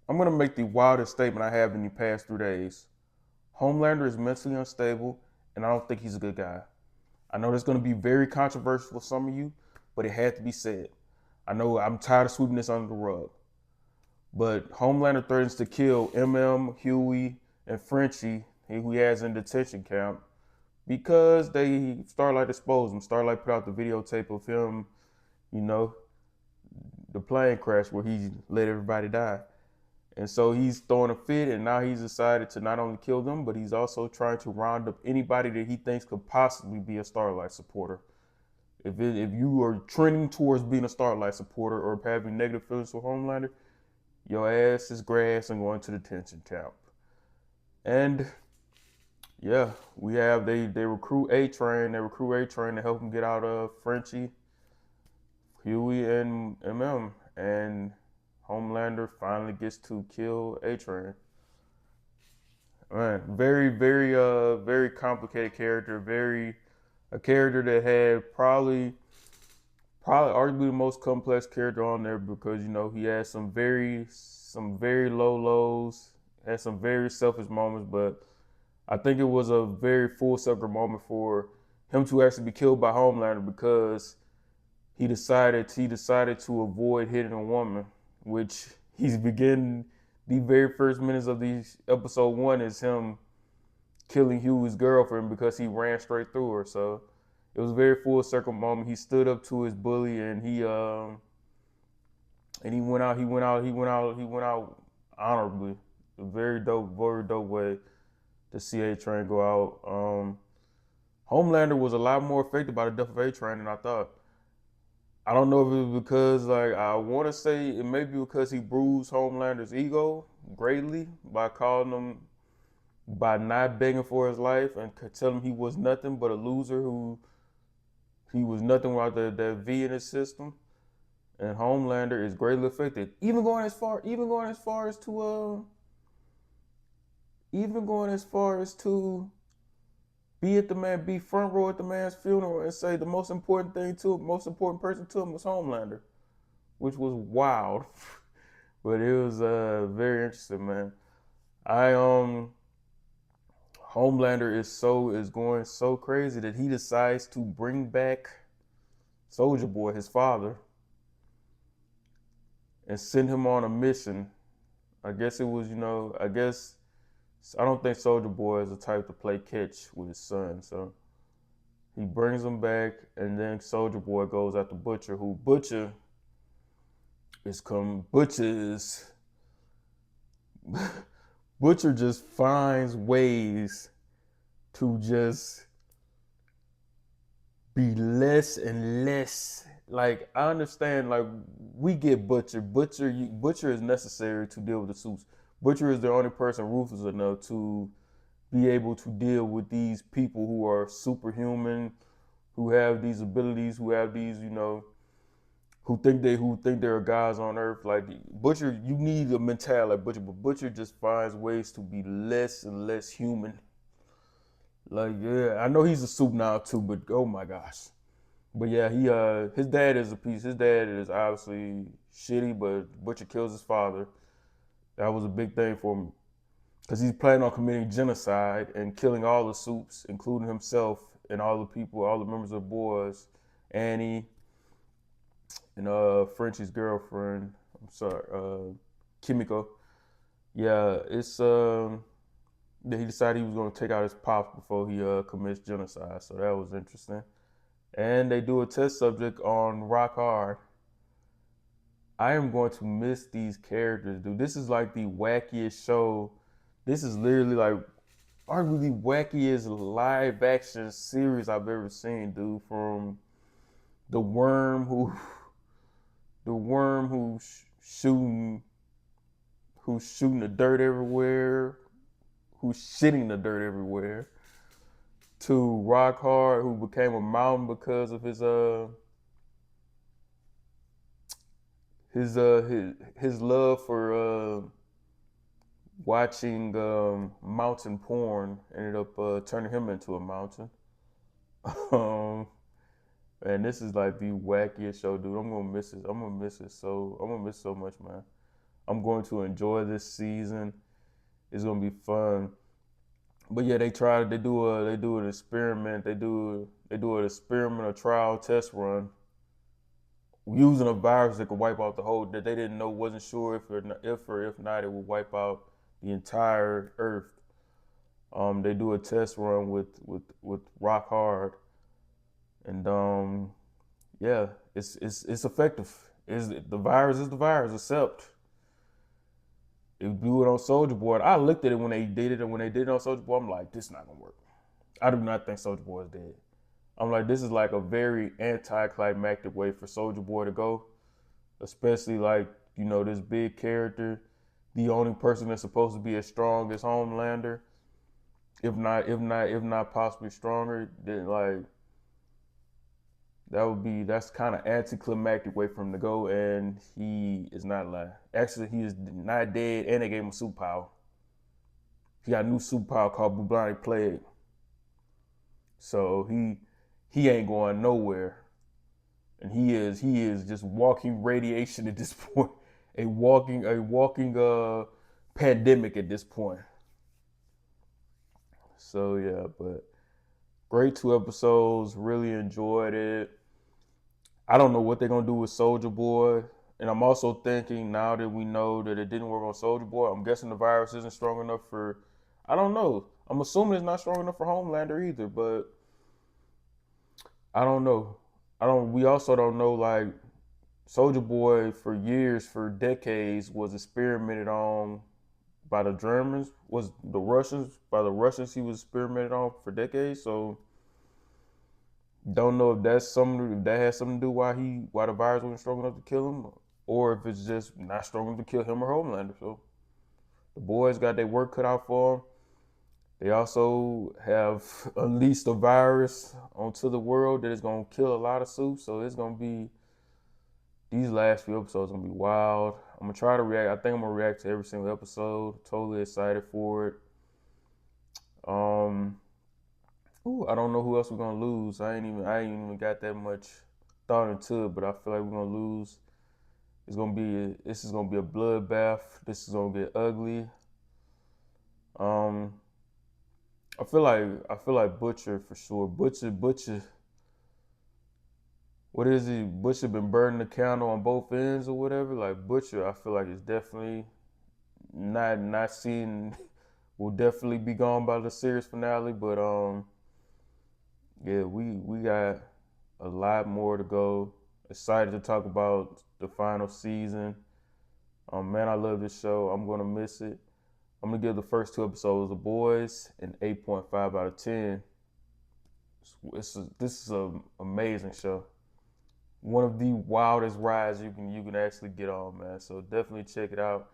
I'm gonna make the wildest statement I have in the past 3 days. Homelander is mentally unstable, and I don't think he's a good guy. I know that's gonna be very controversial for some of you, but it had to be said. I know I'm tired of sweeping this under the rug. But Homelander threatens to kill MM, Huey, and Frenchie, who he has in detention camp, because they Starlight exposed him. Starlight put out the videotape of him, you know, the plane crash where he let everybody die. And so he's throwing a fit, and now he's decided to not only kill them, but he's also trying to round up anybody that he thinks could possibly be a Starlight supporter. If you are trending towards being a Starlight supporter or having negative feelings for Homelander, your ass is grass and going to the detention camp. And yeah, we have they recruit A Train. They recruit A Train to help him get out of Frenchie, Huey, and MM. And Homelander finally gets to kill A Train. Man, very complicated character. Very a character that had probably arguably the most complex character on there because he has some very low lows, had some very selfish moments, but I think it was a very full circle moment for him to actually be killed by Homelander because he decided to avoid hitting a woman, which he's beginning the very first minutes of these episode one is him killing Hugh's girlfriend because he ran straight through her. So it was a very full circle moment. He stood up to his bully and he went out honorably. A very dope way to see A Train go out. Homelander was a lot more affected by the death of A Train than I thought. I don't know if it was because, like, I want to say it may be because he bruised Homelander's ego greatly by not begging for his life and telling him he was nothing but a loser who he was nothing without that V in his system. And Homelander is greatly affected, even going as far as to be front row at the man's funeral and say the most important person to him was Homelander, which was wild. But it was very interesting, man. I Homelander is going so crazy that he decides to bring back Soldier Boy, his father, and send him on a mission. I guess it was, I guess I don't think Soldier Boy is the type to play catch with his son, so he brings him back, and then Soldier Boy goes after Butcher, who Butcher is Butcher just finds ways to just be less and less. Like, I understand, like, we get Butcher is necessary to deal with the suits. Butcher is the only person ruthless enough to be able to deal with these people who are superhuman, who have these abilities, who have these, who think there are guys on Earth. Like Butcher, you need a mentality like Butcher, but Butcher just finds ways to be less and less human. Like, yeah, I know he's a soup now too, but oh my gosh. But yeah, his dad is a piece. His dad is obviously shitty, but Butcher kills his father. That was a big thing for him because he's planning on committing genocide and killing all the soups, including himself and all the people, all the members of the boys, Annie and Frenchie's girlfriend. I'm sorry, Kimiko. Yeah, it's he decided he was going to take out his pops before he commits genocide. So that was interesting. And they do a test subject on Rock Hard. I am going to miss these characters, dude. This is like the wackiest show. This is literally like arguably the wackiest live action series I've ever seen, dude. From the worm who, the worm who's shooting the dirt everywhere, who's shitting the dirt everywhere, to Rock Hard, who became a mountain because of his love for watching mountain porn ended up turning him into a mountain. um, and this is like the wackiest show, dude. I'm gonna miss it. I'm gonna miss it so much, man. I'm going to enjoy this season. It's gonna be fun. But yeah, they do an experiment. They do an experiment, a trial test run using a virus that could wipe out the whole, that they didn't know, wasn't sure if not it would wipe out the entire Earth. They do a test run with Rock Hard, and yeah, it's effective. Is the virus is the virus, except if you do it on Soldier Boy. I looked at it when they did it, and when they did it on Soldier Boy, I'm like, this is not gonna work. I do not think Soldier Boy is dead. I'm like, this is like a very anticlimactic way for Soldier Boy to go, especially like, this big character, the only person that's supposed to be as strong as Homelander, if not possibly stronger. Then like that's kind of anticlimactic way for him to go, and he is not lying. Actually, he is not dead, and they gave him a superpower. He got a new superpower called Bubonic Plague. So he ain't going nowhere, and he is just walking radiation at this point, a walking pandemic at this point. So yeah, but great 2 episodes. Really enjoyed it. I don't know what they're gonna do with Soldier Boy, and I'm also thinking now that we know that it didn't work on Soldier Boy. I'm guessing the virus isn't strong enough for. I don't know. I'm assuming it's not strong enough for Homelander either, but I don't know. I don't. We also don't know, like, Soldier Boy for years, for decades, was experimented on by the Germans. Was the Russians by the Russians? He was experimented on for decades. So don't know if that has something to do why the virus wasn't strong enough to kill him, or if it's just not strong enough to kill him or Homelander. So the boys got their work cut out for them. They also have unleashed a virus onto the world that is gonna kill a lot of suits. So it's gonna be, these last few episodes are gonna be wild. I'm gonna try to react. I think I'm gonna react to every single episode. Totally excited for it. Um, I don't know who else we're gonna lose. I ain't even got that much thought into it, but I feel like we're gonna lose. This is gonna be a bloodbath. This is gonna get ugly. Um, I feel like Butcher for sure. Butcher. What is he? Butcher been burning the candle on both ends or whatever. Like Butcher, I feel like it's definitely not seen. Will definitely be gone by the series finale, but yeah, we got a lot more to go. Excited to talk about the final season. Man, I love this show. I'm gonna miss it. I'm gonna give the first 2 episodes of Boys an 8.5 out of 10. This is an amazing show. One of the wildest rides you can actually get on, man. So definitely check it out.